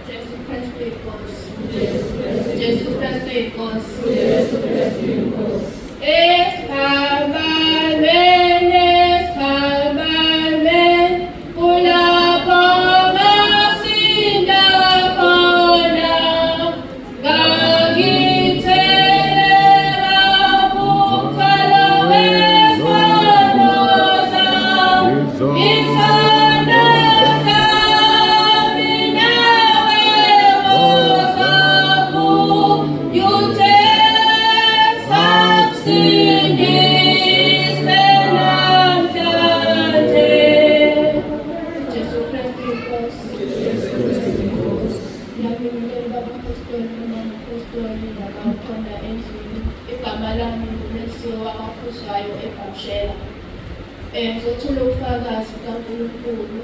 Jesu Kristu inkosi. Jesu Kristu inkosi. Esiphambanweni, esiphambanweni, kulapho ngasinda khona. Ngangithela umthwalo wesono sami. Isono sami nawe wozaku. You take sakusindise namhlanje. Jesu Kristu inkosi. Ngiyabingelela abapostoli namapostoli nabakhona endlini. Igama lami nguNelisiwe wakwaphuzwayo eBhamshela. Ngizothula ubufakazi kaNkulunkulu.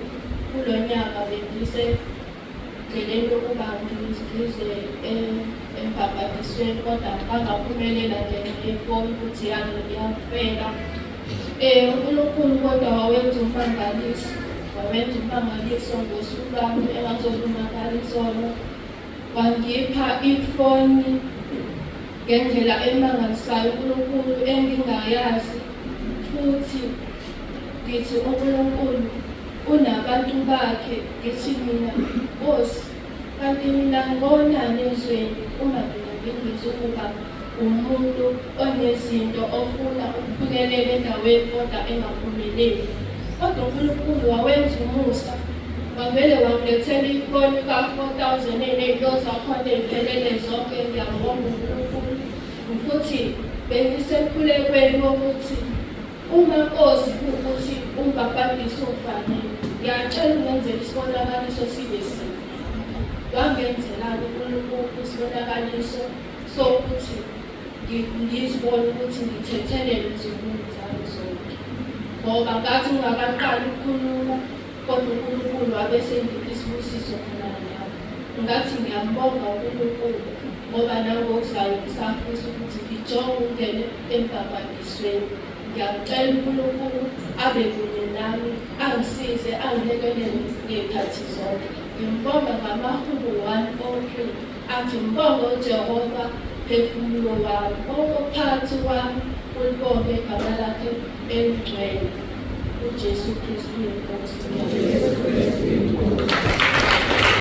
Kulo nyaka bendisendleleni yokuba ngize emphakamisweni, kodwa ngangaphumelela nje ngefoni ukuthi yangifela. uNkulunkulu kodwa wawenza umangaliso. Wawenza umangaliso ngosuku lwami engazolunakala izono. Wangipha ifoni ngendlela emangalisayo uNkulunkulu engingayazi. Futhi ngithi uNkulunkulu unabantu bakhe. Ngithi mina, Nkosi, kanti mina ngonani ezweni uma ngingabingiza ukuba umuntu onezinto ofuna ukuphumelela endaweni kodwa engaphumeleli. Kodwa uNkulunkulu wawenza umusa. Wavele wangilethela ifoni ka-4,008 zakhona ey'phelele zonke. Ngiyambonga uNkulunkulu. Futhi bengisemkhulekweni wokuthi uma Nkosi ukuthi ungibhabhadise ufanele, ngiyacela ungenzele isibonakaliso sibe sihle. Wangenzela-ke uNkulunkulu isibonakaliso sokuthi ngizibone ukuthi ngithethelele izimuli zami zonke. Ngoba ngathi ngingakaqali ukukhuluma, kodwa uNkulunkulu wabe sengipha isibusiso khona lapho. Ngathi ngiyambonga uNkulunkulu ngoba nangokuzayo ngisafisa ukuthi ngijonge ukungena emphakamisweni. Ngiyacela uNkulunkulu abe kunye nami, angisize, angilekelele ngey'khathi zonke. Ngimbonga ngamahubo 103 athi mbonga uJehova phefumulo wami, okuphansi kwami ulibonge igama lakhe elingcwele. uJesu Kristu inkosi.